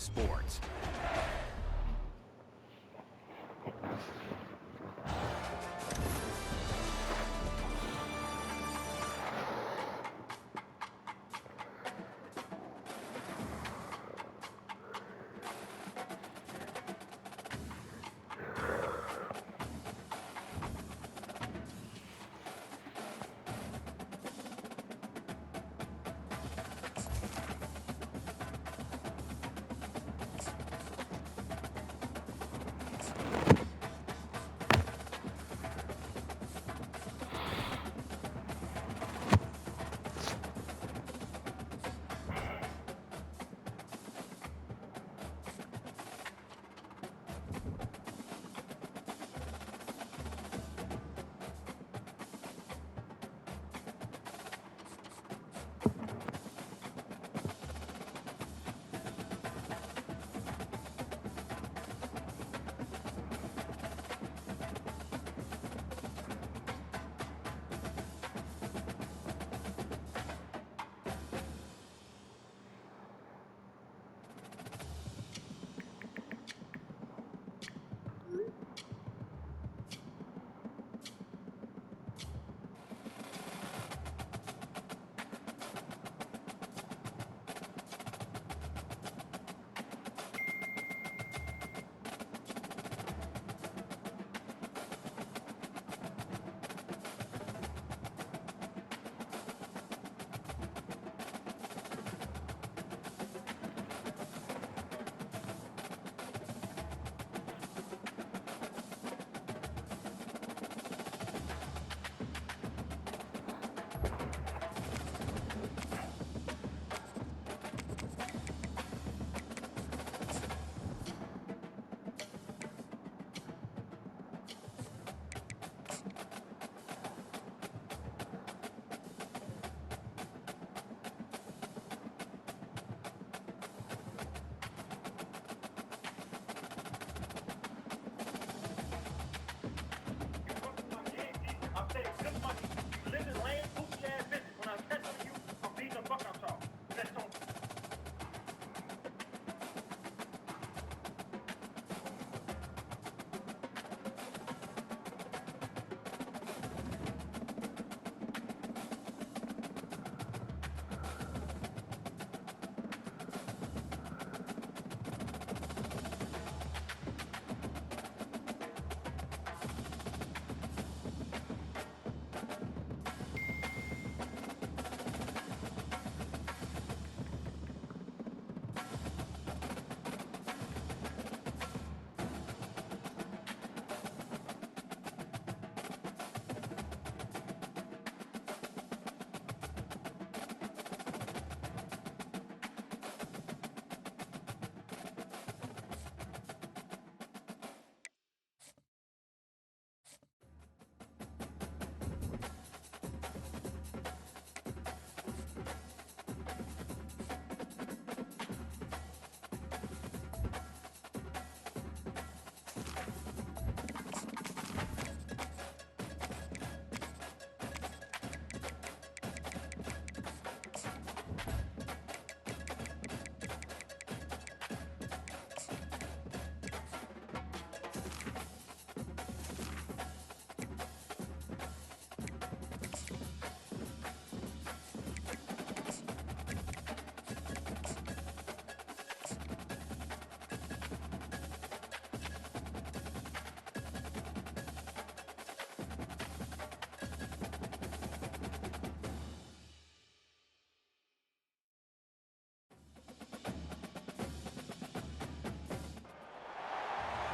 sports.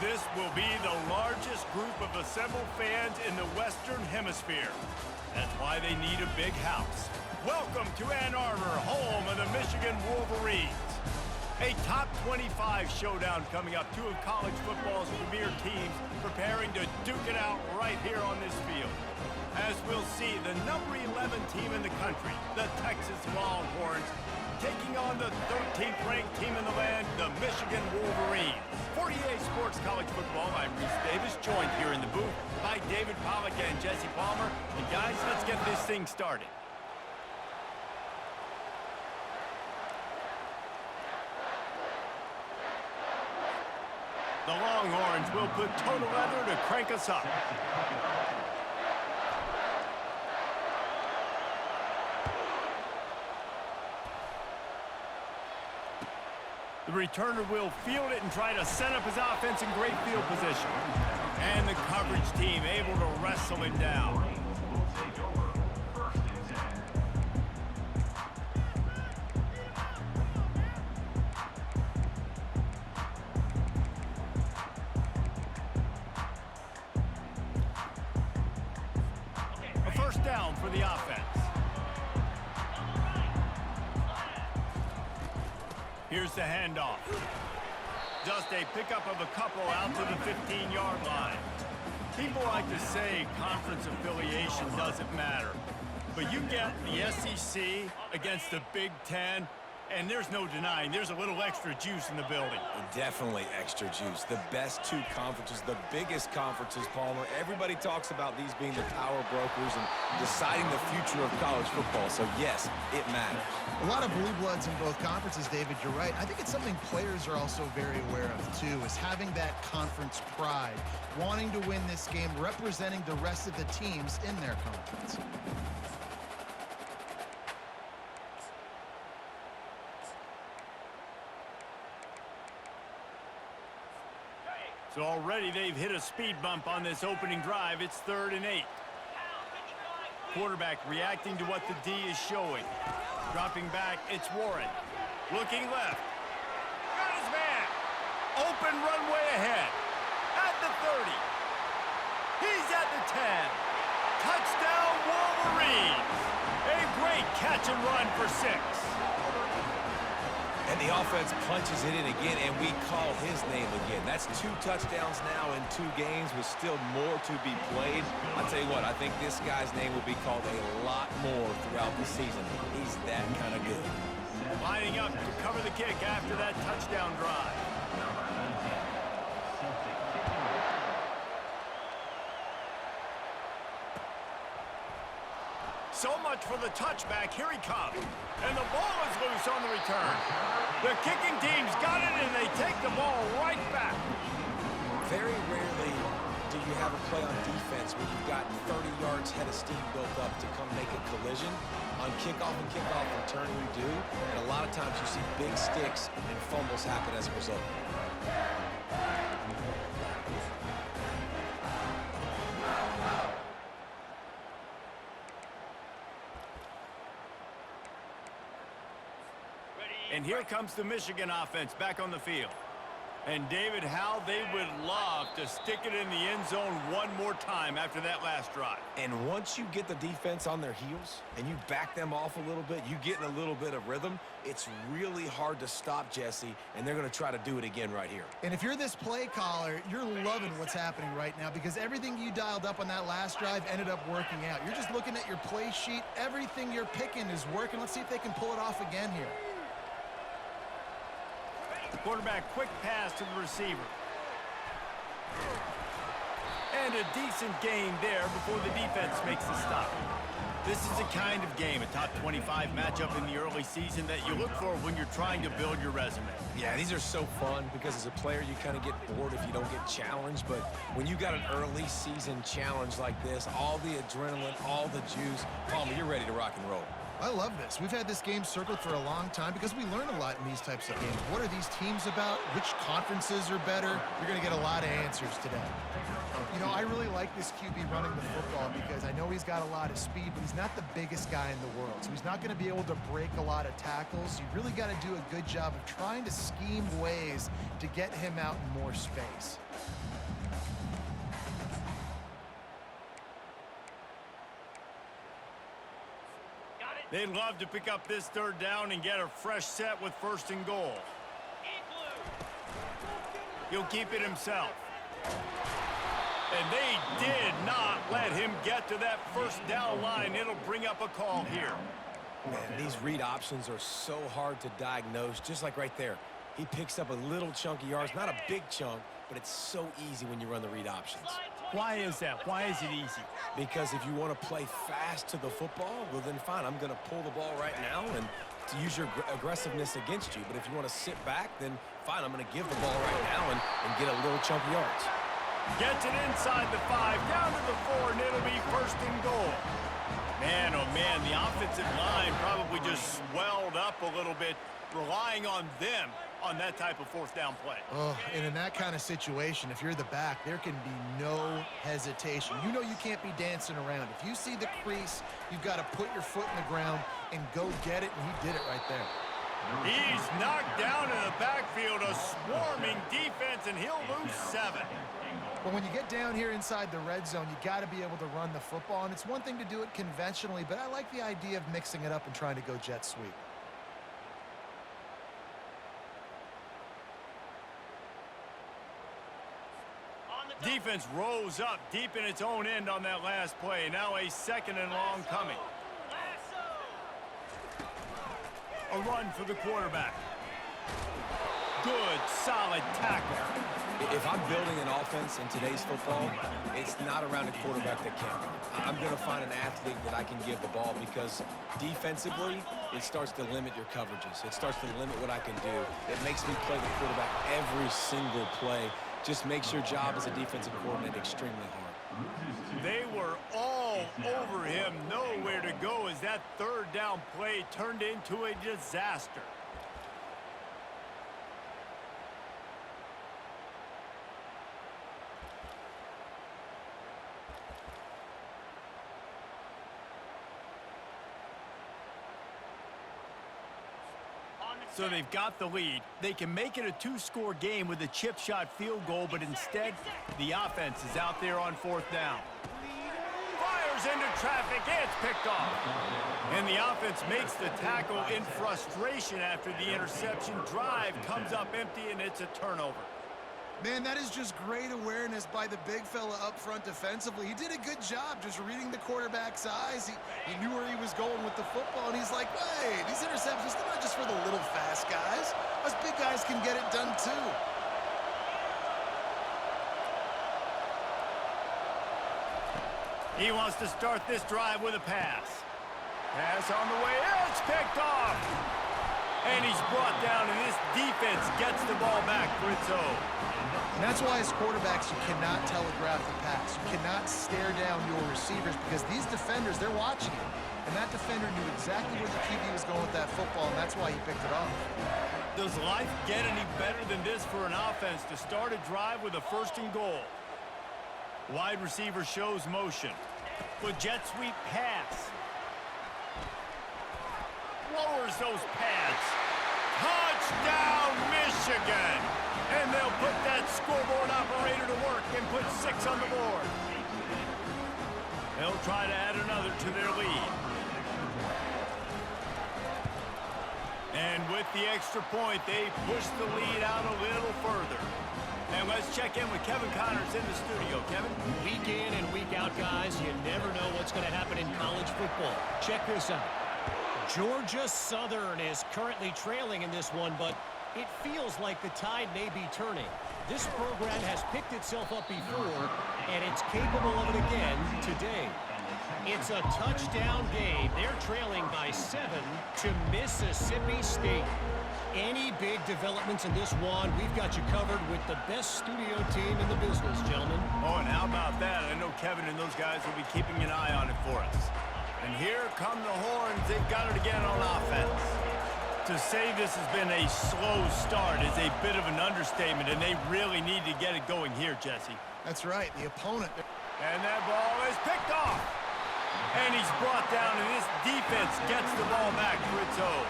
This will be the largest group of assembled fans in the Western Hemisphere. That's why they need a big house. Welcome to Ann Arbor, home of the Michigan Wolverines. A top 25 showdown coming up. Two of college football's premier teams preparing to duke it out right here on this field. As we'll see, the number 11 team in the country, the Texas Longhorns, taking on the 13th ranked team in the land, the Michigan Wolverines. 48 Sports College Football, I'm Reese Davis, joined here in the booth by David Pollack and Jesse Palmer. And guys, let's get this thing started. The Longhorns will put total leather to crank us up. The returner will field it and try to set up his offense in great field position. And the coverage team able to wrestle him down. A first down for the offense. Here's the handoff. Just a pickup of a couple out to the 15-yard line. People like to say conference affiliation doesn't matter. But you get the SEC against the Big Ten, and there's no denying there's a little extra juice in the building. Definitely extra juice. The best two conferences, the biggest conferences, Palmer. Everybody talks about these being the power brokers and deciding the future of college football. So, yes, it matters. A lot of blue bloods in both conferences, David. You're right. I think it's something players are also very aware of, too, is having that conference pride, wanting to win this game, representing the rest of the teams in their conference. So already they've hit a speed bump on this opening drive. It's 3rd and 8. Quarterback reacting to what the D is showing. Dropping back, it's Warren. Looking left. Got his man. Open runway ahead. At the 30. He's at the 10. Touchdown Wolverines. A great catch and run for 6. And the offense punches it in again, and we call his name again. That's 2 touchdowns now in 2 games with still more to be played. I'll tell you what, I think this guy's name will be called a lot more throughout the season. He's that kind of good. Lining up to cover the kick after that touchdown drive. So much for the touchback. Here he comes. And the ball is loose on the return. The kicking team's got it, and they take the ball right back. Very rarely do you have a play on defense where you've got 30 yards head of steam built up to come make a collision. On kickoff and kickoff return, you do. And a lot of times you see big sticks and fumbles happen as a result. And here comes the Michigan offense back on the field. And David, how they would love to stick it in the end zone one more time after that last drive. And once you get the defense on their heels and you back them off a little bit, you get in a little bit of rhythm, it's really hard to stop Jesse, and they're going to try to do it again right here. And if you're this play caller, you're loving what's happening right now because everything you dialed up on that last drive ended up working out. You're just looking at your play sheet. Everything you're picking is working. Let's see if they can pull it off again here. Quarterback, quick pass to the receiver. And a decent gain there before the defense makes the stop. This is the kind of game, a top 25 matchup in the early season that you look for when you're trying to build your resume. Yeah, these are so fun because as a player you kind of get bored if you don't get challenged, but when you got an early season challenge like this, all the adrenaline, all the juice, Palmer, you're ready to rock and roll. I love this. We've had this game circled for a long time because we learn a lot in these types of games. What are these teams about? Which conferences are better? You're going to get a lot of answers today. You know, I really like this QB running the football because I know he's got a lot of speed, but he's not the biggest guy in the world. So he's not going to be able to break a lot of tackles. You really got to do a good job of trying to scheme ways to get him out in more space. They'd love to pick up this 3rd down and get a fresh set with 1st and goal. He'll keep it himself. And they did not let him get to that 1st down line. It'll bring up a call here. Man, these read options are so hard to diagnose, just like right there. He picks up a little chunk of yards, not a big chunk, but it's so easy when you run the read options. Why is that? Why is it easy? Because if you want to play fast to the football, well then fine, I'm going to pull the ball right now and to use your aggressiveness against you. But if you want to sit back, then fine, I'm going to give the ball right now and get a little chunk of yards. Gets it inside the 5, down to the 4, and it'll be first and goal. Man, oh man, the offensive line probably just swelled up a little bit, relying on them on that type of fourth down play. Oh, and in that kind of situation, if you're the back, there can be no hesitation. You know you can't be dancing around. If you see the crease, you've got to put your foot in the ground and go get it, and he did it right there. He's knocked down in the backfield, a swarming defense, and he'll lose 7. But when you get down here inside the red zone, you got to be able to run the football, and it's one thing to do it conventionally, but I like the idea of mixing it up and trying to go jet sweep. Defense rose up deep in its own end on that last play. Now a 2nd and long coming. A run for the quarterback. Good, solid tackle. If I'm building an offense in today's football, it's not around a quarterback that can't run. I'm going to find an athlete that I can give the ball because defensively, it starts to limit your coverages. It starts to limit what I can do. It makes me play the quarterback every single play. Just makes your job as a defensive coordinator extremely hard. They were all over him, nowhere to go as that 3rd down play turned into a disaster. So they've got the lead. They can make it a 2-score game with a chip shot field goal, but instead, the offense is out there on 4th down. Fires into traffic, it's picked off. And the offense makes the tackle in frustration after the interception. Drive comes up empty, and it's a turnover. Man, that is just great awareness by the big fella up front defensively. He did a good job just reading the quarterback's eyes. He knew where he was going with the football, and he's like, wait, these interceptions, they're not just for the little fast guys. Us big guys can get it done too. He wants to start this drive with a pass. Pass on the way, it's picked off. And he's brought down, and this defense gets the ball back for its own. And that's why as quarterbacks, you cannot telegraph the pass. You cannot stare down your receivers because these defenders, they're watching you. And that defender knew exactly where the QB was going with that football, and that's why he picked it off. Does life get any better than this for an offense to start a drive with a 1st and goal? Wide receiver shows motion. With jet sweep pass. Lowers those pads. Touchdown, Michigan! And they'll put that scoreboard operator to work and put 6 on the board. They'll try to add another to their lead. And with the extra point, they push the lead out a little further. And let's check in with Kevin Connors in the studio. Kevin? Week in and week out, guys, you never know what's going to happen in college football. Check this out. Georgia Southern is currently trailing in this one, but it feels like the tide may be turning. This program has picked itself up before, and it's capable of it again today. It's a touchdown game. They're trailing by 7 to Mississippi State. Any big developments in this one, we've got you covered with the best studio team in the business, gentlemen. Oh, and how about that? I know Kevin and those guys will be keeping an eye on it for us. And here come the horns. They've got it again on offense. To say this has been a slow start is a bit of an understatement, and they really need to get it going here, Jesse. That's right. The opponent. And that ball is picked off. And he's brought down, and this defense gets the ball back for its own.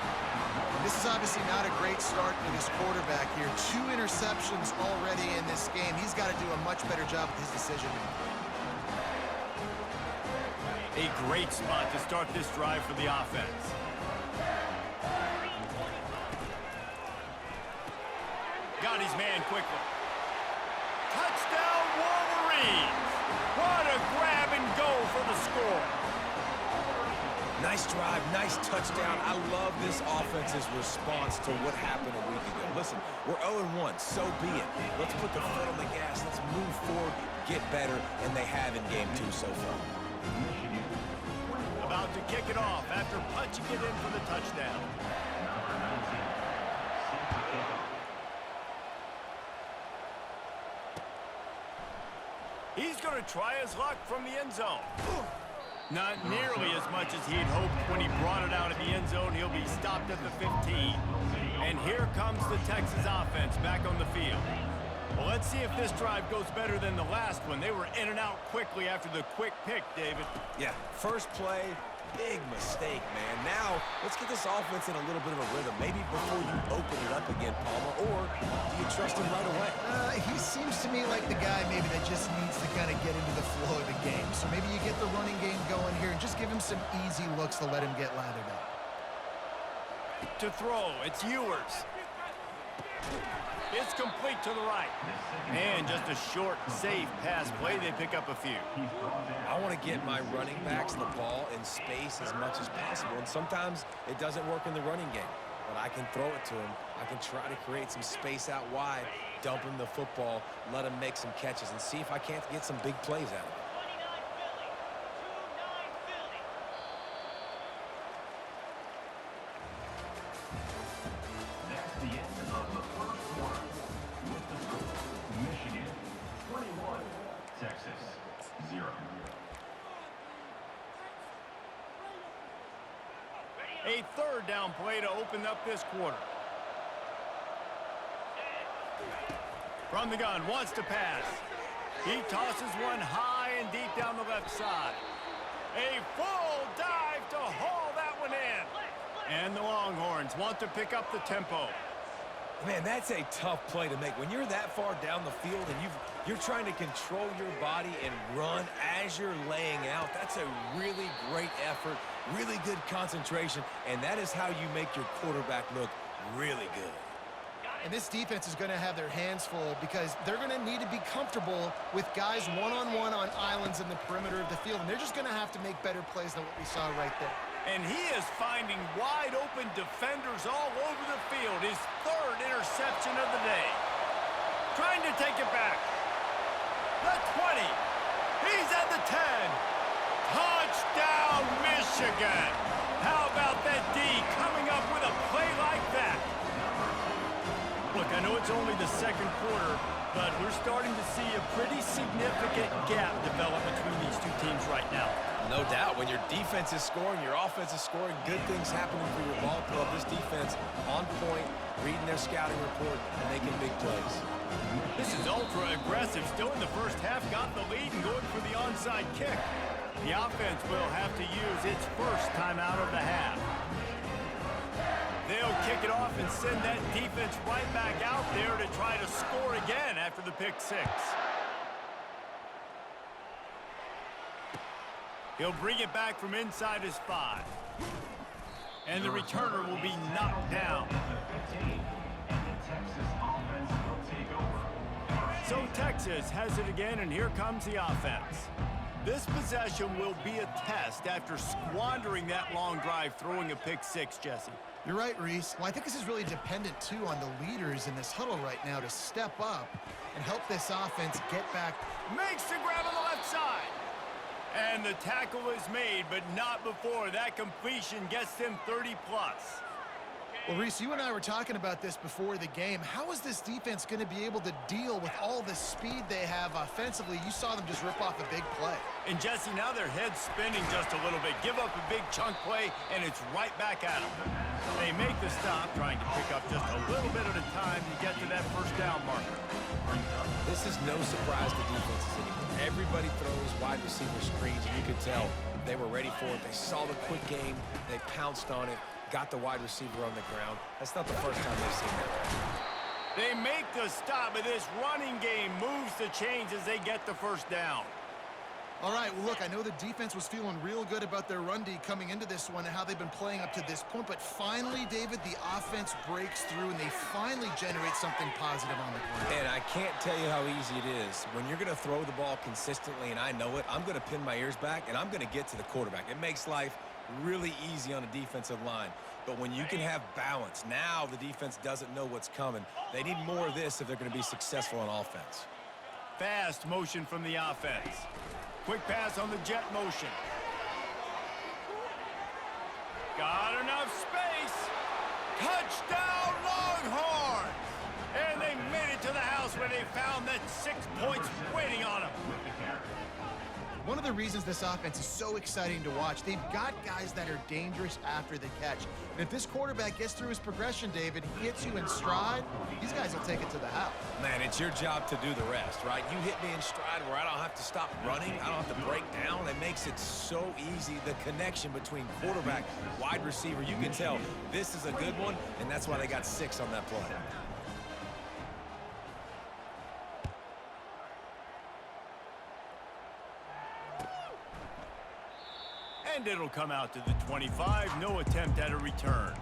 This is obviously not a great start for this quarterback here. 2 interceptions already in this game. He's got to do a much better job with his decision-making. A great spot to start this drive for the offense. Got his man quickly. Touchdown, Wolverines! What a grab and go for the score. Nice drive, nice touchdown. I love this offense's response to what happened a week ago. Listen, we're 0-1, so be it. Let's put the foot on the gas. Let's move forward, get better, and they have in game 2 so far. About to kick it off after punching it in for the touchdown. He's going to try his luck from the end zone. Not nearly as much as he'd hoped when he brought it out of the end zone. He'll be stopped at the 15. And here comes the Texas offense back on the field. Well, let's see if this drive goes better than the last one. They were in and out quickly after the quick pick, David. Yeah, first play, big mistake, man. Now, let's get this offense in a little bit of a rhythm. Maybe before you open it up again, Palmer, or do you trust him right away? He seems to me like the guy maybe that just needs to kind of get into the flow of the game. So maybe you get the running game going here and just give him some easy looks to let him get lathered up. To throw, it's Ewers. It's complete to the right. And just a short, safe pass play. They pick up a few. I want to get my running backs the ball in space as much as possible. And sometimes it doesn't work in the running game. But I can throw it to him. I can try to create some space out wide, dump him the football, let him make some catches, and see if I can't get some big plays out of it. A third down play to open up this quarter. From the gun, wants to pass. He tosses one high and deep down the left side. A full dive to haul that one in. And the Longhorns want to pick up the tempo. Man, that's a tough play to make. When you're that far down the field and you're trying to control your body and run as you're laying out, that's a really great effort, really good concentration, and that is how you make your quarterback look really good. And this defense is going to have their hands full because they're going to need to be comfortable with guys one-on-one on islands in the perimeter of the field, and they're just going to have to make better plays than what we saw right there. And he is finding wide-open defenders all over the field. His third interception of the day. Trying to take it back. The 20. He's at the 10. Touchdown, Michigan. How about that D coming up with a play like that? Look, I know it's only the second quarter, but we're starting to see a pretty significant gap develop between these two teams right now. No doubt. When your defense is scoring, your offense is scoring, good things happening for your ball club. This defense on point, reading their scouting report, and making big plays. This is ultra-aggressive. Still in the first half, got the lead and going for the onside kick. The offense will have to use its first timeout of the half. They'll kick it off and send that defense right back out there to try to score again after the pick six. He'll bring it back from inside his 5. And the returner will be knocked down. So Texas has it again, and here comes the offense. This possession will be a test after squandering that long drive, throwing a pick six, Jesse. You're right, Reese. Well, I think this is really dependent, too, on the leaders in this huddle right now to step up and help this offense get back. Makes the grab on the left side. And the tackle is made, but not before that completion gets them 30-plus. Well, Reese, you and I were talking about this before the game. How is this defense going to be able to deal with all the speed they have offensively? You saw them just rip off a big play. And, Jesse, now their head's spinning just a little bit. Give up a big chunk play, and it's right back at them. They make the stop, trying to pick up just a little bit at a time to get to that first down marker. This is no surprise to defenses anymore. Everybody throws wide receiver screens, and you could tell they were ready for it. They saw the quick game. They pounced on it. Got the wide receiver on the ground. That's not the first time they've seen that. They make the stop, but this running game moves the chains as they get the first down. All right, well, look, I know the defense was feeling real good about their run D coming into this one and how they've been playing up to this point, but finally, David, the offense breaks through and they finally generate something positive on the ground. And I can't tell you how easy it is. When you're going to throw the ball consistently, and I know it, I'm going to pin my ears back, and I'm going to get to the quarterback. It makes life really easy on a defensive line. But when you can have balance, now the defense doesn't know what's coming. They need more of this if they're going to be successful on offense. Fast motion from the offense. Quick pass on the jet motion. Got enough space. Touchdown, Longhorns! And they made it to the house when they found that 6 points waiting on them. One of the reasons this offense is so exciting to watch, they've got guys that are dangerous after the catch. And if this quarterback gets through his progression, David, he hits you in stride, these guys will take it to the house. Man, it's your job to do the rest, right? You hit me in stride where I don't have to stop running. I don't have to break down. It makes it so easy. The connection between quarterback, wide receiver, you can tell this is a good one, and that's why they got 6 on that play. And it'll come out to the 25. No attempt at a return.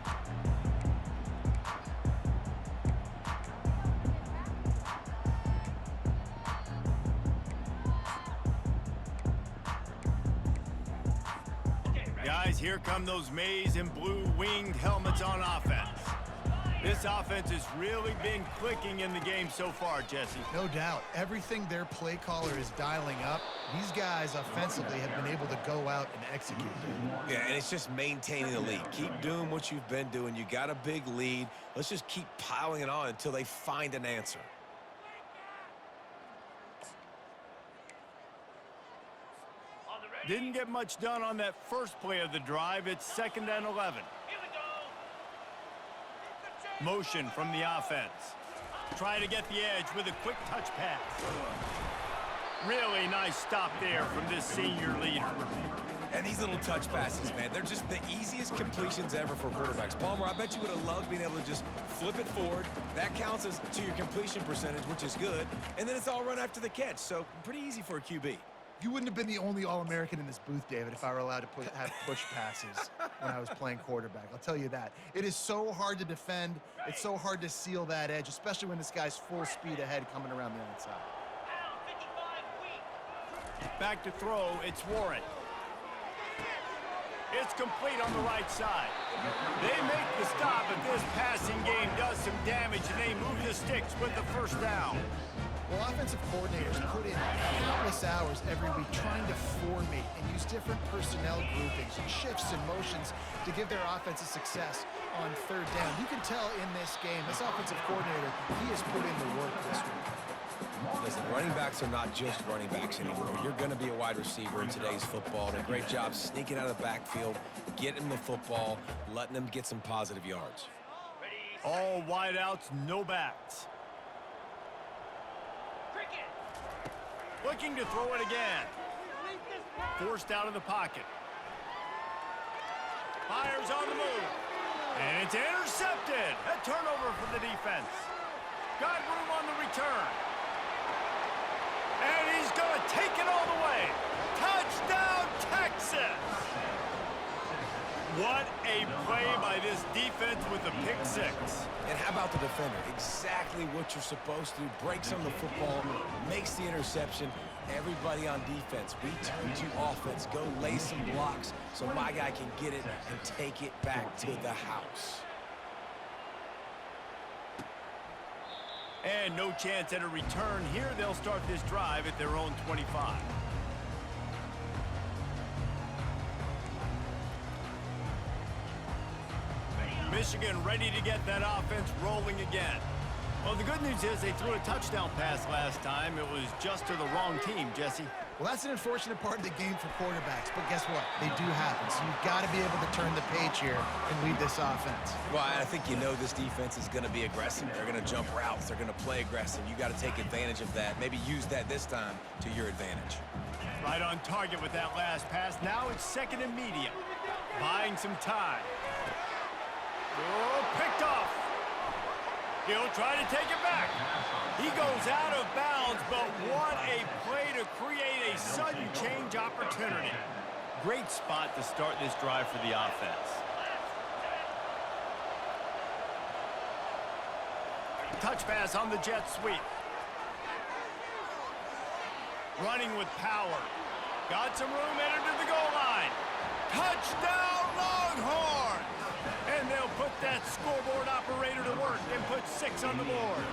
Guys, here come those maize and blue winged helmets on offense. This offense has really been clicking in the game so far, Jesse. No doubt. Everything their play caller is dialing up, these guys offensively have been able to go out and execute. Yeah, and it's just maintaining the lead. Keep doing what you've been doing. You got a big lead. Let's just keep piling it on until they find an answer. Didn't get much done on that first play of the drive. It's 2nd and 11. Motion from the offense. Trying to get the edge with a quick touch pass. Really nice stop there from this senior leader. And these little touch passes, man, they're just the easiest completions ever for quarterbacks. Palmer, I bet you would have loved being able to just flip it forward. That counts as to your completion percentage, which is good. And then it's all run after the catch, so pretty easy for a QB. You wouldn't have been the only All-American in this booth, David, if I were allowed to have push passes when I was playing quarterback. I'll tell you that. It is so hard to defend. It's so hard to seal that edge, especially when this guy's full speed ahead coming around the outside. Back to throw, it's Warren. It's complete on the right side. They make the stop, but this passing game does some damage, and they move the sticks with the first down. Well, offensive coordinators put in countless hours every week trying to formate and use different personnel groupings and shifts and motions to give their offense a success on 3rd down. You can tell in this game, this offensive coordinator, he has put in the work this week. Listen, running backs are not just running backs anymore. You're going to be a wide receiver in today's football. And a great job sneaking out of the backfield, getting the football, letting them get some positive yards. All wideouts, no backs. Looking to throw it again. Forced out of the pocket. Fires on the move. And it's intercepted. A turnover for the defense. Got room on the return. And he's going to take it all the way. Touchdown, Texas! What a play by this defense with a pick 6. And how about the defender? Exactly what you're supposed to do. Breaks on the football, makes the interception. Everybody on defense, we turn to offense. Go lay some blocks so my guy can get it and take it back to the house. And no chance at a return here. They'll start this drive at their own 25. Michigan ready to get that offense rolling again. Well, the good news is they threw a touchdown pass last time. It was just to the wrong team, Jesse. Well, that's an unfortunate part of the game for quarterbacks, but guess what? They do happen, so you've got to be able to turn the page here and lead this offense. Well, I think you know this defense is going to be aggressive. They're going to jump routes. They're going to play aggressive. You got to take advantage of that. Maybe use that this time to your advantage. Right on target with that last pass. Now it's 2nd and medium. Buying some time. Oh, picked off. He'll try to take it back. He goes out of bounds, but what a play to create a sudden change opportunity. Great spot to start this drive for the offense. Touch pass on the jet sweep. Running with power. Got some room, entered to the goal line. Touchdown, Longhorns! And they'll put that scoreboard operator to work and put 6 on the board.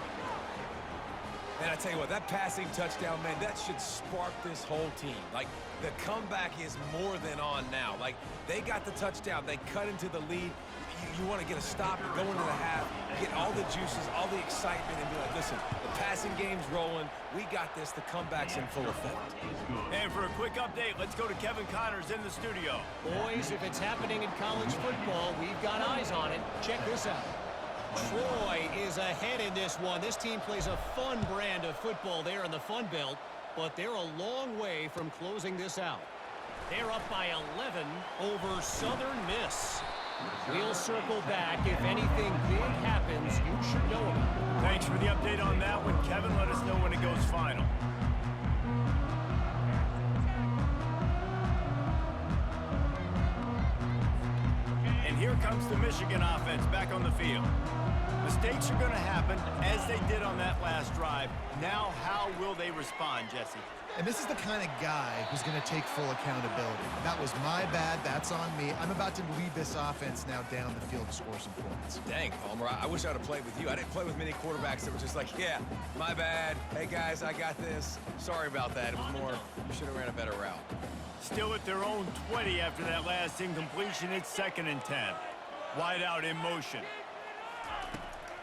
Man, I tell you what, that passing touchdown, man, that should spark this whole team. Like, the comeback is more than on now. Like, they got the touchdown. They cut into the lead. You want to get a stop and go into the half, get all the juices, all the excitement, and be like, listen, the passing game's rolling. We got this. The comeback's in full effect. And for a quick update, let's go to Kevin Connors in the studio. Boys, if it's happening in college football, we've got eyes on it. Check this out. Troy is ahead in this one. This team plays a fun brand of football there in the Fun Belt, but they're a long way from closing this out. They're up by 11 over Southern Miss. We'll circle back. If anything big happens, you should know about it. Thanks for the update on that one, Kevin. Let us know when it goes final. And here comes the Michigan offense back on the field. Mistakes are going to happen, as they did on that last drive. Now, how will they respond, Jesse? And this is the kind of guy who's going to take full accountability. That was my bad. That's on me. I'm about to lead this offense now down the field to score some points. Dang, Palmer, I wish I would have played with you. I didn't play with many quarterbacks that were just like, yeah, my bad. Hey, guys, I got this. Sorry about that. It was more, you should have ran a better route. Still at their own 20 after that last incompletion. It's 2nd and 10. Wide out in motion.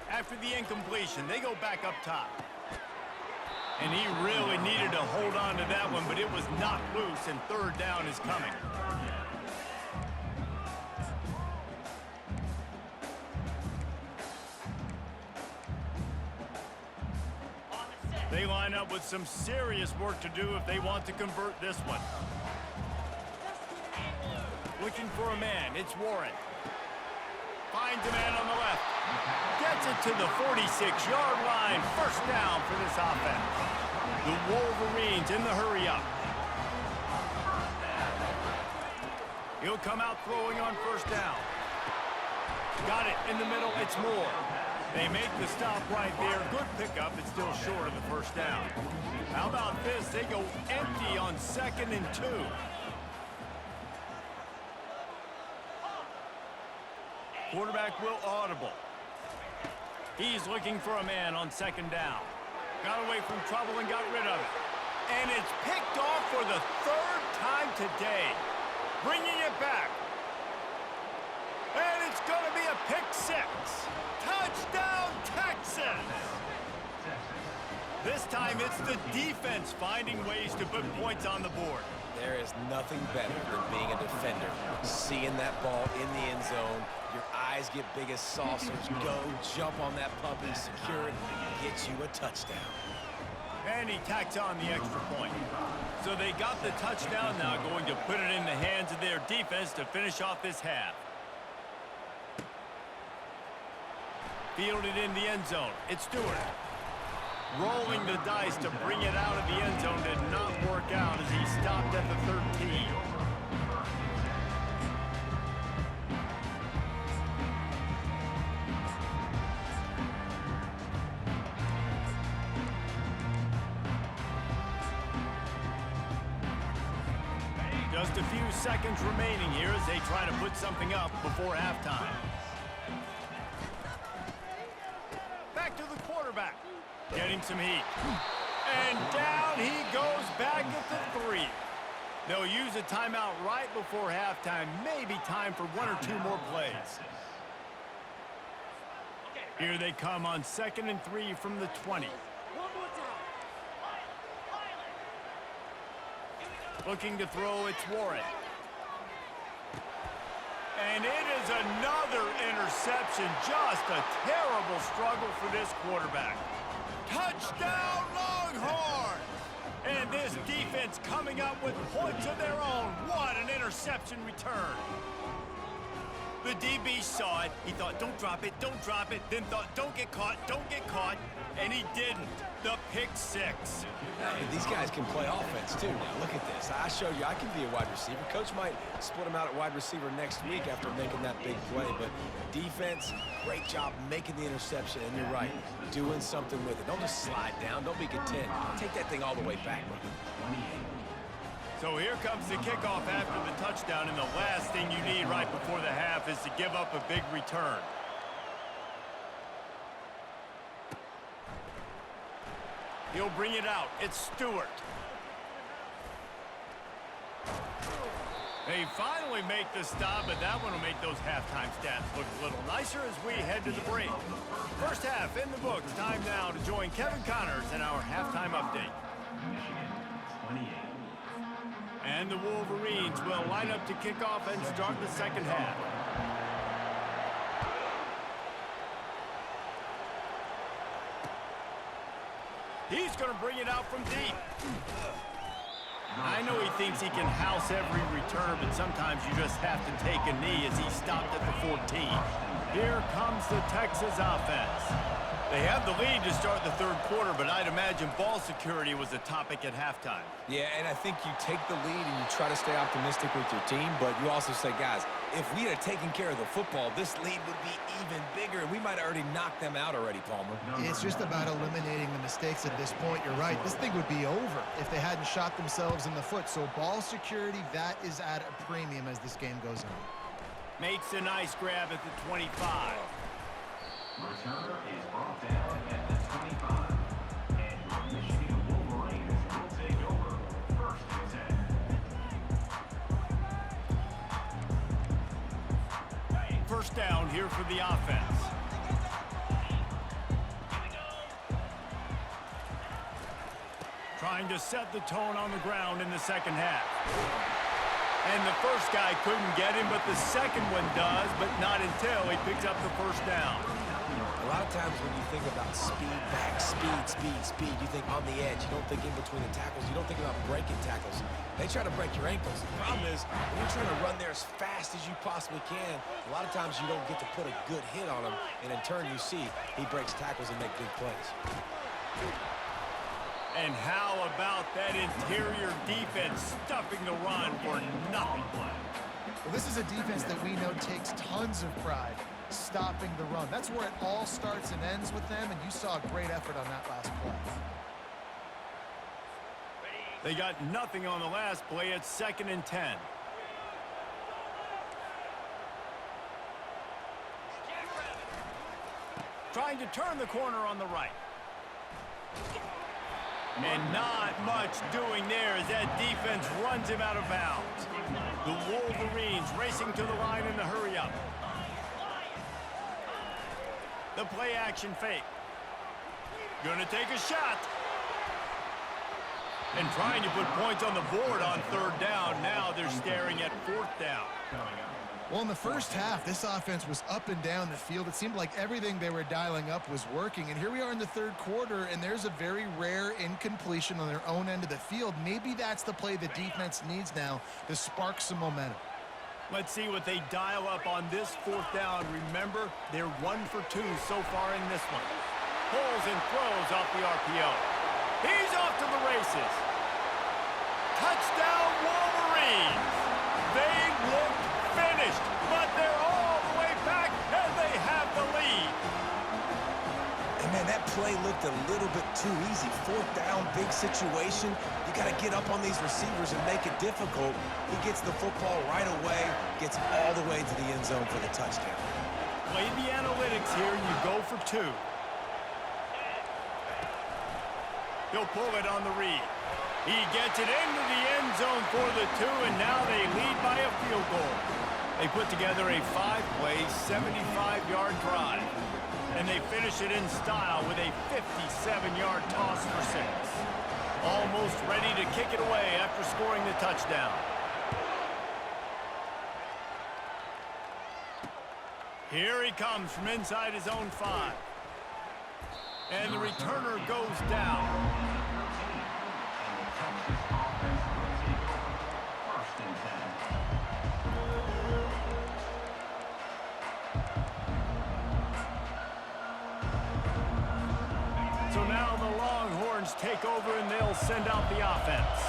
After the incompletion, they go back up top. And he really needed to hold on to that one, but it was knocked loose, and 3rd down is coming. They line up with some serious work to do if they want to convert this one. Looking for a man, it's Warren. Finds a man on the left. Gets it to the 46-yard line. 1st down for this offense. The Wolverines in the hurry-up. He'll come out throwing on 1st down. Got it in the middle. It's Moore. They make the stop right there. Good pickup. It's still short of the 1st down. How about this? They go empty on 2nd and 2. Quarterback will audible. He's looking for a man on 2nd down. Got away from trouble and got rid of it. And it's picked off for the 3rd time today. Bringing it back. And it's going to be a pick 6. Touchdown, Texas! This time it's the defense finding ways to put points on the board. There is nothing better than being a defender. Seeing that ball in the end zone, your eyes get big as saucers. Go, jump on that puppy, secure it, get you a touchdown. And he tacks on the extra point. So they got the touchdown, now going to put it in the hands of their defense to finish off this half. Fielded in the end zone. It's Stewart. Rolling the dice to bring it out of the end zone did not work out as he stopped at the 13. Just a few seconds remaining here as they try to put something up before halftime. Back to the quarterback. Getting some heat. And down he goes back at the 3. They'll use a timeout right before halftime. Maybe time for 1 or 2 more plays. Here they come on 2nd and 3 from the 20. Looking to throw, it's Warren. And it is another interception. Just a terrible struggle for this quarterback. Touchdown, Longhorns! And this defense coming up with points of their own. What an interception return. The DB saw it. He thought, don't drop it, don't drop it. Then thought, don't get caught, don't get caught. And he didn't. The pick 6. These guys can play offense, too, now. Look at this. I showed you I can be a wide receiver. Coach might split him out at wide receiver next week after making that big play. But defense, great job making the interception. And you're right, doing something with it. Don't just slide down. Don't be content. Take that thing all the way back, brother. So here comes the kickoff after the touchdown, and the last thing you need right before the half is to give up a big return. He'll bring it out. It's Stewart. They finally make the stop, but that one will make those halftime stats look a little nicer as we head to the break. First half in the books. Time now to join Kevin Connors in our halftime update. And the Wolverines will line up to kick off and start the second half. He's going to bring it out from deep. I know he thinks he can house every return, but sometimes you just have to take a knee as he stopped at the 14. Here comes the Texas offense. They have the lead to start the third quarter, but I'd imagine ball security was a topic at halftime. Yeah, and I think you take the lead and you try to stay optimistic with your team, but you also say, guys, if we had taken care of the football, this lead would be even bigger, and we might have already knocked them out already, Palmer. It's just about eliminating the mistakes at this point. You're right. This thing would be over if they hadn't shot themselves in the foot. So ball security, that is at a premium as this game goes on. Makes a nice grab at the 25. Returner is brought down at the 25. And your Michigan Wolverines will take over first and 10. First down here for the offense. Trying to set the tone on the ground in the second half. And the first guy couldn't get him, but the second one does, but not until he picks up the first down. A lot of times when you think about speed back, speed, you think on the edge. You don't think in between the tackles. You don't think about breaking tackles. They try to break your ankles. The problem is when you're trying to run there as fast as you possibly can, a lot of times you don't get to put a good hit on him, and in turn you see he breaks tackles and make big plays. And how about that interior defense stuffing the run for nothing? Well, this is a defense that we know takes tons of pride stopping the run. That's where it all starts and ends with them, and you saw a great effort on that last play. They got nothing on the last play. It's 2nd and 10. Trying to turn the corner on the right. And not much doing there as that defense runs him out of bounds. The Wolverines racing to the line in the hurry-up. The play-action fake. Gonna take a shot. And trying to put points on the board on third down. Now they're staring at fourth down. Well, in the first half, this offense was up and down the field. It seemed like everything they were dialing up was working. And here we are in the third quarter, and there's a very rare incompletion on their own end of the field. Maybe that's the play the defense needs now to spark some momentum. Let's see what they dial up on this fourth down. Remember, they're 1 for 2 so far in this one. Pulls and throws off the RPO. He's off to the races. Touchdown, Wolverines. They look finished, but they're all the way back, and they have the lead. And man, that play looked a little bit too easy. Fourth down, big situation. You got to get up on these receivers and make it difficult. He gets the football right away, gets all the way to the end zone for the touchdown. Play the analytics here. You go for 2. He'll pull it on the read. He gets it into the end zone for the 2, and now they lead by a field goal. They put together a 5-play, 75-yard drive, and they finish it in style with a 57-yard toss for 6. Almost ready to kick it away after scoring the touchdown. Here he comes from inside his own 5. And the returner goes down. So now the Longhorns take over and they'll send out the offense.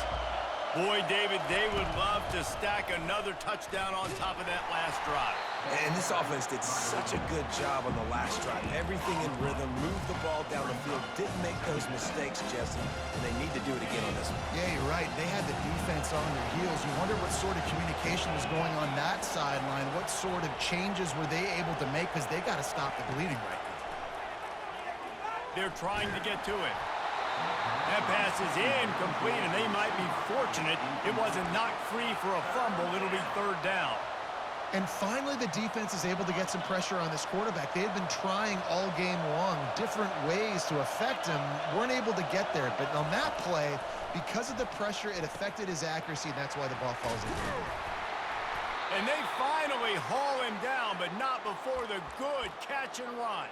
Boy, David, they would love to stack another touchdown on top of that last drive. And this offense did such a good job on the last drive. Everything in rhythm, moved the ball down the field, didn't make those mistakes, Jesse, and they need to do it again on this one. Yeah, you're right. They had the defense on their heels. You wonder what sort of communication was going on that sideline. What sort of changes were they able to make, because they got to stop the bleeding right now. They're trying to get to it. That pass is incomplete, and they might be fortunate it wasn't knocked free for a fumble. It'll be third down. And finally, the defense is able to get some pressure on this quarterback. They had been trying all game long different ways to affect him, weren't able to get there. But on that play, because of the pressure, it affected his accuracy, and that's why the ball falls in. And they finally haul him down, but not before the good catch and run.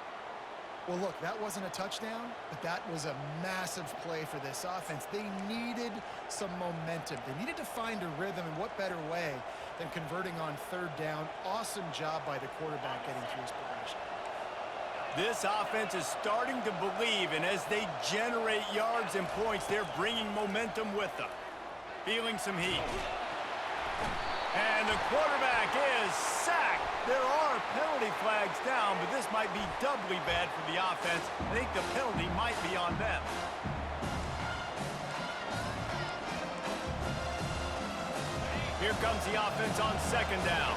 Well, look, that wasn't a touchdown, but that was a massive play for this offense. They needed some momentum. They needed to find a rhythm, and what better way than converting on third down. Awesome job by the quarterback getting through his progression. This offense is starting to believe, and as they generate yards and points, they're bringing momentum with them. Feeling some heat. And the quarterback is sacked. There are penalty flags down, but this might be doubly bad for the offense. I think the penalty might be on them. Here comes the offense on second down.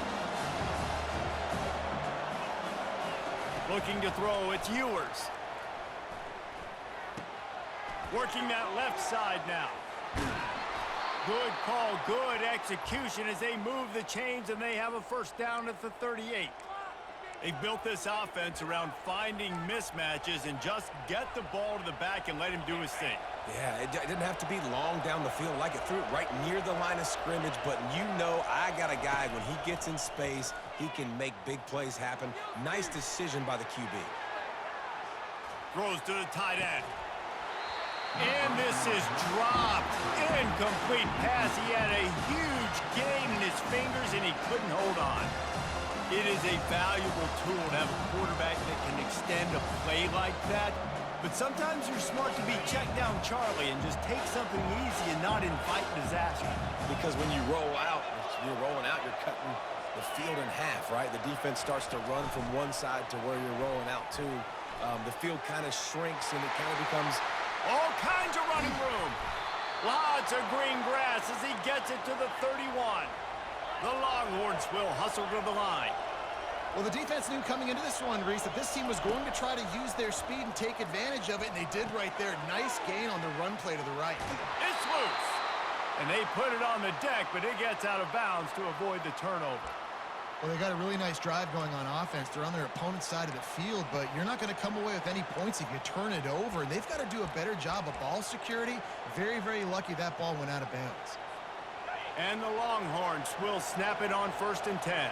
Looking to throw, it's Ewers. Working that left side now. Good call, good execution as they move the chains, and they have a first down at the 38. They've built this offense around finding mismatches and just get the ball to the back and let him do his thing. Yeah, it didn't have to be long down the field. Like it threw it right near the line of scrimmage, but you know I got a guy, when he gets in space, he can make big plays happen. Nice decision by the QB. Throws to the tight end. And this is dropped. Incomplete pass. He had a huge gain in his fingers, and he couldn't hold on. It is a valuable tool to have a quarterback that can extend a play like that. But sometimes you're smart to be check down Charlie and just take something easy and not invite disaster. Because when you roll out, you're rolling out, you're cutting the field in half, right? The defense starts to run from one side to where you're rolling out to. The field kind of shrinks, and it kind of becomes all kinds of running room. Lots of green grass as he gets it to the 31. The Longhorns will hustle to the line. Well, the defense knew coming into this one, Reese, that this team was going to try to use their speed and take advantage of it, and they did right there. Nice gain on the run play to the right. It's loose. And they put it on the deck, but it gets out of bounds to avoid the turnover. Well, they got a really nice drive going on offense. They're on their opponent's side of the field, but you're not going to come away with any points if you turn it over. And they've got to do a better job of ball security. Very, very lucky that ball went out of bounds. And the Longhorns will snap it on 1st and 10.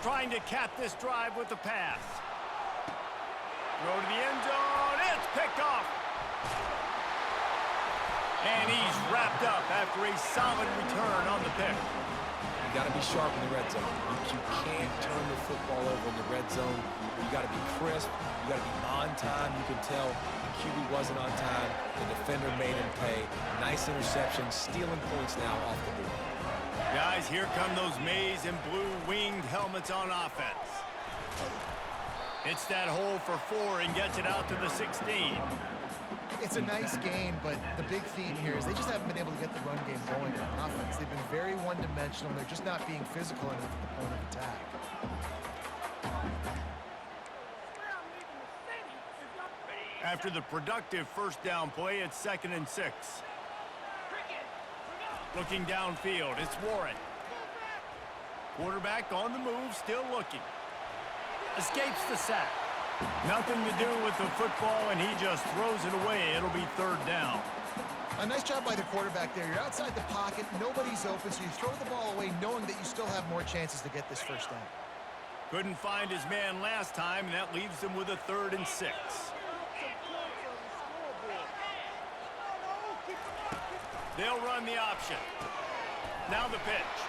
Trying to cap this drive with the pass. Throw to the end zone. It's picked off. And he's wrapped up after a solid return on the pick. You got to be sharp in the red zone. You can't turn the football over in the red zone. You got to be crisp. You got to be on time. You can tell the QB wasn't on time. The defender made him pay. Nice interception, stealing points now off the board. Guys, here come those maize and blue winged helmets on offense. Hits that hole for 4 and gets it out to the 16. It's a nice game, but the big theme here is they just haven't been able to get the run game going on offense. They've been very one-dimensional. They're just not being physical enough at the point of attack. After the productive first down play, it's 2nd and 6. Looking downfield, it's Warren. Quarterback on the move, still looking. Escapes the sack. Nothing to do with the football, and he just throws it away. It'll be 3rd down. A nice job by the quarterback there. You're outside the pocket, nobody's open, so you throw the ball away knowing that you still have more chances to get this first down. Couldn't find his man last time, and that leaves him with a 3rd and 6. They'll run the option. Now the pitch.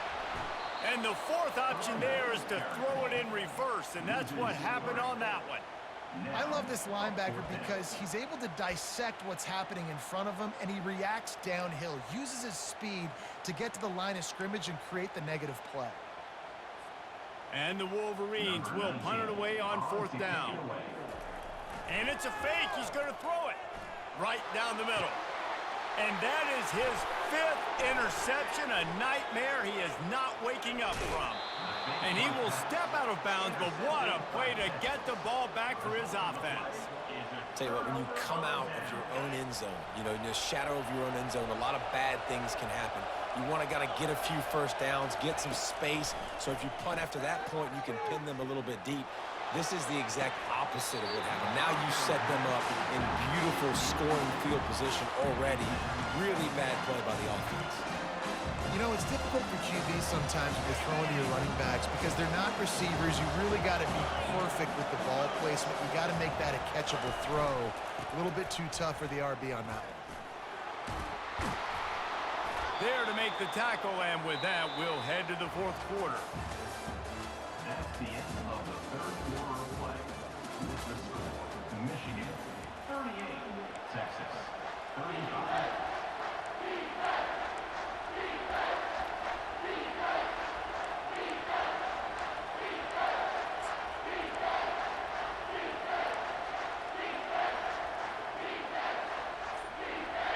And the 4th option there is to throw it in reverse, and that's what happened on that one. I love this linebacker because he's able to dissect what's happening in front of him, and he reacts downhill, uses his speed to get to the line of scrimmage and create the negative play. And the Wolverines will punt it away on 4th down. And it's a fake. He's going to throw it right down the middle. And that is his fifth interception, a nightmare he is not waking up from. And he will step out of bounds, but what a play to get the ball back for his offense. Tell you what, when you come out of your own end zone, you know, in the shadow of your own end zone, a lot of bad things can happen. You want to get a few first downs, get some space, so if you punt after that point, you can pin them a little bit deep. This is the exact opposite of what happened. Now you set them up in beautiful scoring field position already. Really bad play by the offense. You know, it's difficult for QBs sometimes when you're throwing to your running backs because they're not receivers. You really got to be perfect with the ball placement. You got to make that a catchable throw. A little bit too tough for the RB on that one. There to make the tackle, and with that, we'll head to the fourth quarter. That's the end of the third quarter of play. With the score, Michigan 38, Texas 35.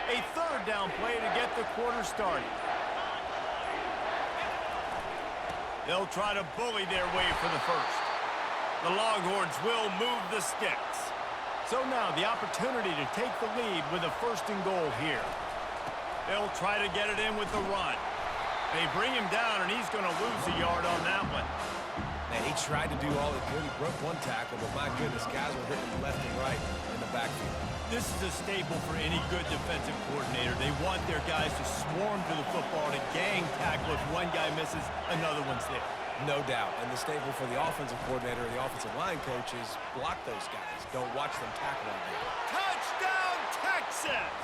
A third down play to get the quarter started. They'll try to bully their way for the first. The Longhorns will move the sticks. So now the opportunity to take the lead with a first and goal here. They'll try to get it in with the run. They bring him down, and he's going to lose a yard on that one. Man, he tried to do all he could. He broke one tackle, but my goodness, guys were hitting left and right in the backfield. This is a staple for any good defensive coordinator. They want their guys to swarm to the football, to gang tackle. If one guy misses, another one's there. No doubt. And the staple for the offensive coordinator and the offensive line coaches, block those guys. Don't watch them tackle on them. Touchdown, Texas!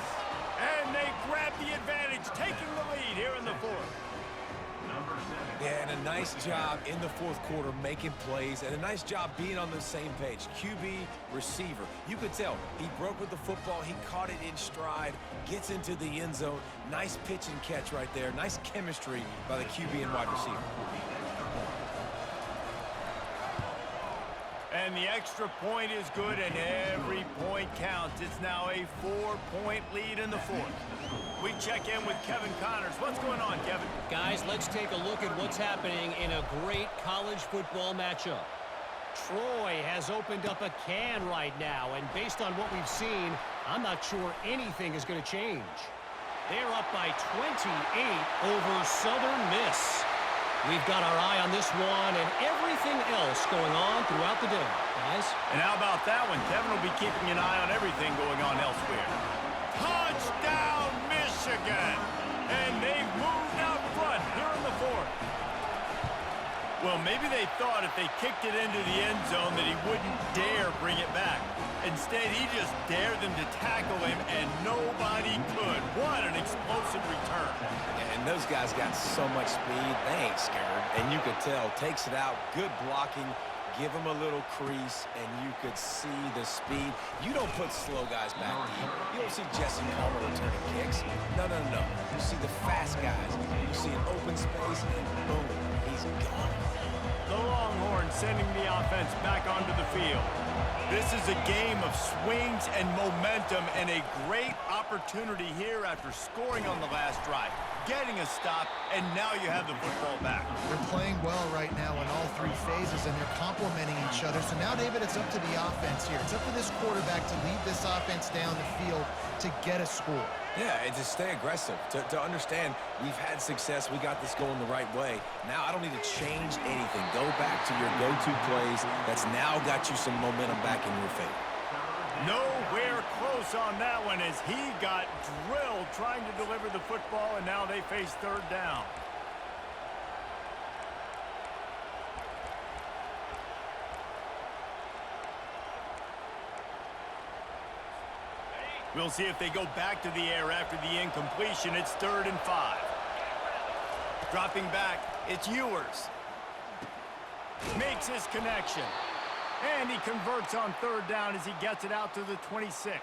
And they grab the advantage, taking the lead here in the fourth. Yeah, and a nice job in the fourth quarter making plays, and a nice job being on the same page. QB, receiver. You could tell he broke with the football. He caught it in stride, gets into the end zone. Nice pitch and catch right there. Nice chemistry by the QB and wide receiver. And the extra point is good, and every point counts. It's now a 4-point lead in the fourth. We check in with Kevin Connors. What's going on, Kevin? Guys, let's take a look at what's happening in a great college football matchup. Troy has opened up a can right now, and based on what we've seen, I'm not sure anything is going to change. They're up by 28 over Southern Miss. We've got our eye on this one and everything else going on throughout the day, guys. And how about that one? Kevin will be keeping an eye on everything going on elsewhere. Touchdown, Michigan! And they've moved out front here in the fourth. Well, maybe they thought if they kicked it into the end zone that he wouldn't dare bring it back. Instead, he just dared them to tackle him, and nobody could. What an explosive return. And those guys got so much speed, they ain't scared. And you could tell, takes it out, good blocking, give him a little crease, and you could see the speed. You don't put slow guys back deep. You don't see Jesse Palmer returning kicks. No, no, no. You see the fast guys. You see an open space, and boom, he's gone. The Longhorns sending the offense back onto the field. This is a game of swings and momentum, and a great opportunity here after scoring on the last drive, getting a stop, and now you have the football back. They're playing well right now in all three phases, and they're complementing each other. So now, David, it's up to the offense here. It's up to this quarterback to lead this offense down the field to get a score. Yeah, and to stay aggressive, to understand we've had success, we got this going the right way. Now I don't need to change anything. Go back to your go-to plays. That's now got you some momentum back in your favor. Nowhere close on that one as he got drilled trying to deliver the football, and now they face third down. We'll see if they go back to the air after the incompletion. It's 3rd and 5. Dropping back, it's Ewers. Makes his connection. And he converts on 3rd down as he gets it out to the 26.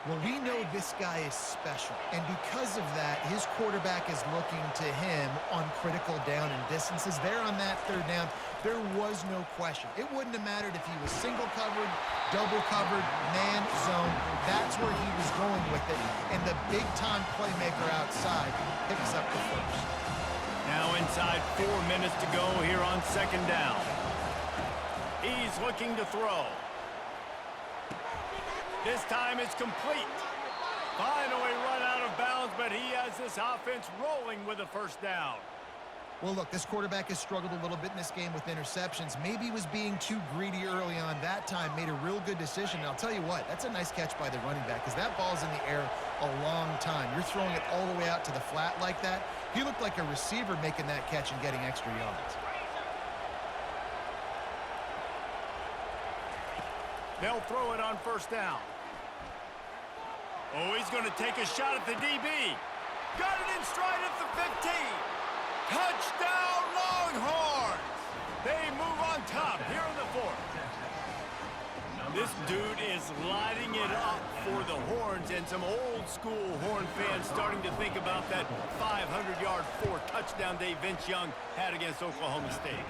Well, we know this guy is special, and because of that, his quarterback is looking to him on critical down and distances. There on that third down, there was no question. It wouldn't have mattered if he was single covered, double covered, man zone. That's where he was going with it, and the big-time playmaker outside picks up the first. Now inside 4 minutes to go here on second down. He's looking to throw. This time it's complete. Finally run out of bounds, but he has this offense rolling with a first down. Well, look, this quarterback has struggled a little bit in this game with interceptions. Maybe he was being too greedy early on. That time made a real good decision. And I'll tell you what, that's a nice catch by the running back because that ball's in the air a long time. You're throwing it all the way out to the flat like that. He looked like a receiver making that catch and getting extra yards. They'll throw it on first down. Oh, he's going to take a shot at the DB. Got it in stride at the 15. Touchdown, Longhorns! They move on top here in the fourth. This dude is lighting it up for the Horns, and some old-school Horn fans starting to think about that 500-yard, 4-touchdown day Vince Young had against Oklahoma State.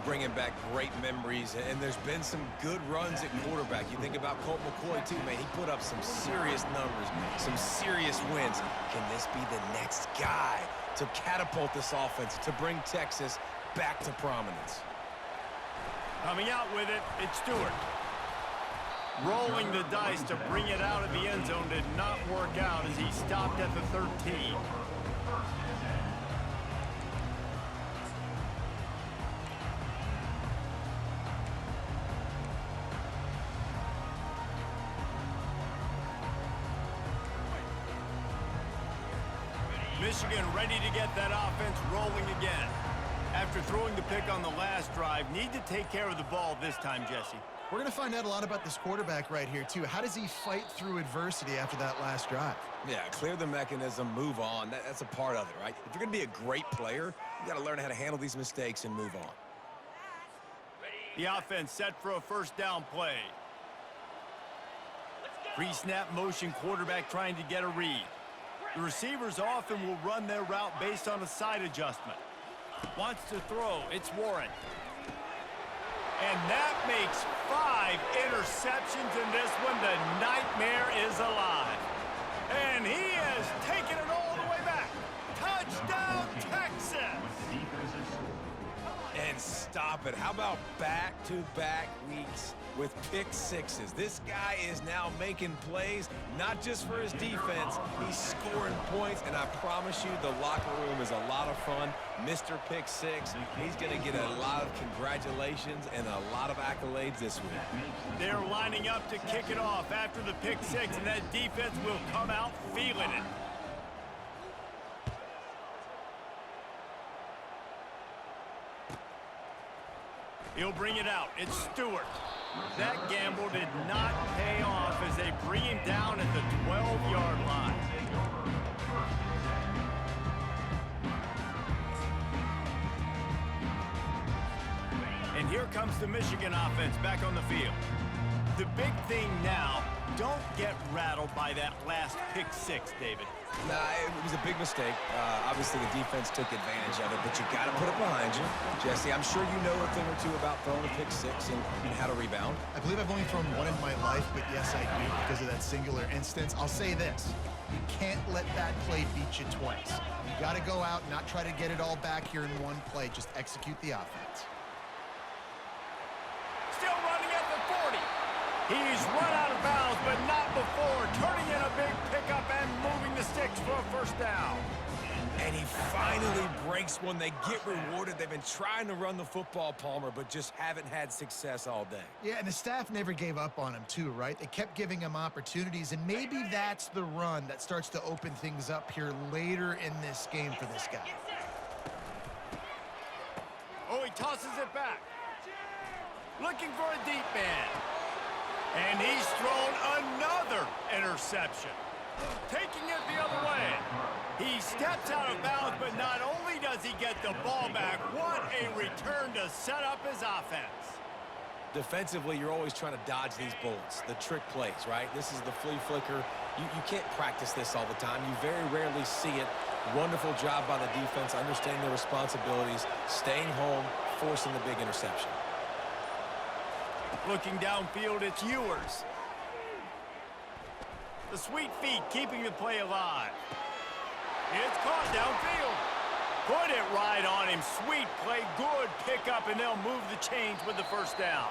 Bringing back great memories, and there's been some good runs at quarterback. You think about Colt McCoy, too, man. He put up some serious numbers, some serious wins. Can this be the next guy to catapult this offense, to bring Texas back to prominence? Coming out with it, it's Stewart. Rolling the dice to bring it out of the end zone did not work out as he stopped at the 13. Michigan ready to get that offense rolling again. After throwing the pick on the last drive, need to take care of the ball this time, Jesse. We're going to find out a lot about this quarterback right here, too. How does he fight through adversity after that last drive? Yeah, clear the mechanism, move on. That's a part of it, right? If you're going to be a great player, you got to learn how to handle these mistakes and move on. The offense set for a first down play. Pre-snap motion quarterback trying to get a read. The receivers often will run their route based on a side adjustment. Wants to throw. It's Warren. And that makes 5 interceptions in this one. The nightmare is alive. And he has taken it all the way back. Touchdown, Texas! And stop it. How about back-to-back weeks with pick sixes? This guy is now making plays, not just for his defense. He's scoring points, and I promise you the locker room is a lot of fun. Mr. Pick Six, he's going to get a lot of congratulations and a lot of accolades this week. They're lining up to kick it off after the pick six, and that defense will come out feeling it. He'll bring it out. It's Stewart. That gamble did not pay off as they bring him down at the 12-yard line. And here comes the Michigan offense back on the field. The big thing now, don't get rattled by that last pick six, David. Nah, it was a big mistake. Obviously, the defense took advantage of it, but you got to put it behind you. Jesse, I'm sure you know a thing or two about throwing a pick six and how to rebound. I believe I've only thrown one in my life, but yes, I do because of that singular instance. I'll say this. You can't let that play beat you twice. You got to go out and not try to get it all back here in one play. Just execute the offense. Still running at the 40. He's run out of bounds, but not before. Turning in a big pickup and moving the sticks for a first down. And he finally breaks one. They get rewarded. They've been trying to run the football, Palmer, but just haven't had success all day. Yeah, and the staff never gave up on him, too, right? They kept giving him opportunities, and maybe that's the run that starts to open things up here later in this game for this guy. Oh, he tosses it back. Looking for a deep man. And he's thrown another interception. Taking it the other way. He steps out of bounds, but not only does he get the ball back, what a return to set up his offense. Defensively, you're always trying to dodge these bullets, the trick plays, right? This is the flea flicker. You can't practice this all the time. You very rarely see it. Wonderful job by the defense, understanding their responsibilities, staying home, forcing the big interception. Looking downfield, it's Ewers. The sweet feet keeping the play alive. It's caught downfield. Put it right on him. Sweet play, good pickup, and they'll move the chains with the first down.